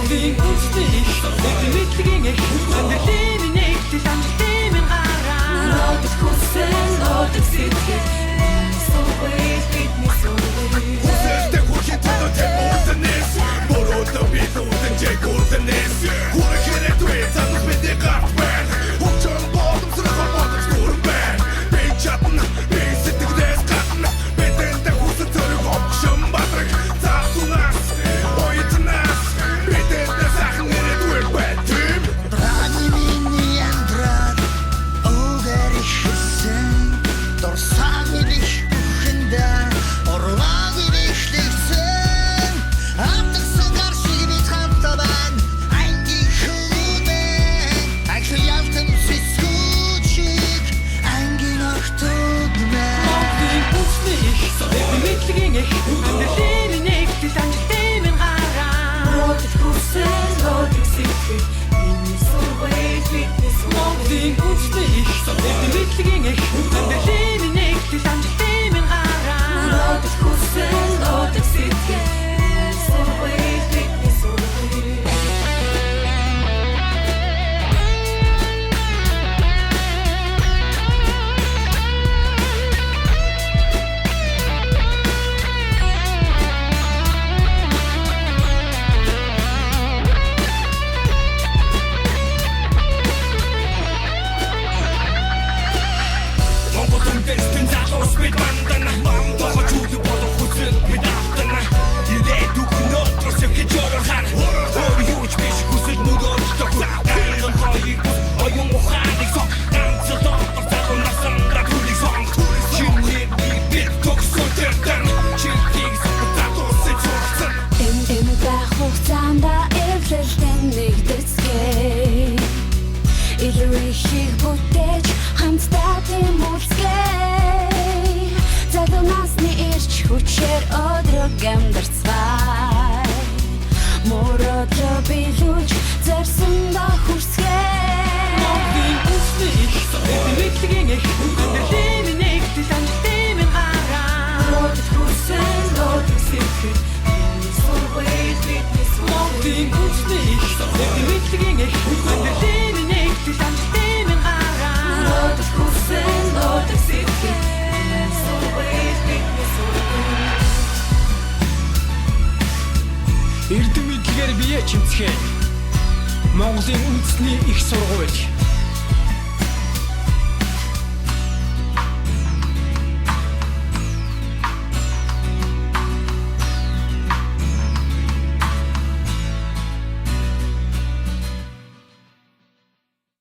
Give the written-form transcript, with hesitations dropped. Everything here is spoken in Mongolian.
Монголын үндэсний их мэдлэгийн их амьдралын нэгдэл амжилтын минь гараа. Нодод хүсэл нодод сэтгэл сувэй бидний сувэй. Хүсэлтэй хүчтэй төдөө үүднээс бороотой би үүдэн жиг үүднээс хүрэх хэрэг вэ цаанаас бидний гарт байна. Хөвчөн боломжтой холбоотой дүрэн байна. Би чадна би сэтгэлээс гадна бидэнтэй хүсэл зориг огшин батраг заахунаас ойтнаас бидэнтэй сайхан нэрээр байтим. Брани миний андраад огэр ихсэн дорсан ирэх бүхэндээ орлог ирэхлэгсэн амтсан гаршиг бид хамтдаа анги хөвдөө ахил ялтан сискүүчиг анги нохтод Монголын үндэсний их мэдлэгийн их амьдралын нэгдэл амжилтын минь гараа. Нодод хүсэл нодод сэтгэл миний сувэй бидний сувэй. Монголын үндэсний их мэдлэгийн их амьдралын нэгдэл амжилтын минь гараа. Нодод хүсэл нодод сэтгэл сувэй бидний сувэй. Монгол үндэстэн залуус бид мандана Монгол чөлөө болох хүсэл бид автана Ирээдүйг нөтрөөс явж орохаар өөр юу ч биш хүсэл мөрөөр тохиол Анган хоёрыг оюун ухааныг сон Ганцлон залуу насан гатулыг сон Чиний бид төгсөн тэртэн Чинийг сатуусыг сурсан Энэ байх хугацаанда эвлэлтэн нэгдэцгээ Илүү их бүтээж хамтдаа тийм үлсгээ Залуу насны ирч хүчээр өдрөг амьдарцгаая Мөрөдлө билүүж зарсандаа хүрсгээ Монголын үндэсний их мэдлэгийн их амьдралын нэгдэл амжилтын минь гараа. Нодод хүсэл нодод сэтгэл миний сувэй бидний сувэй. Монголын үндэсний их мэдлэгийн их амьдралын нэгдэл амжилтын минь гараа. Нодод хүсэл нодод сэтгэл миний сувэй бидний сувэй. Эрдэм мэдлэгээр бие чимцгээ Монголын үндэсний их сургууль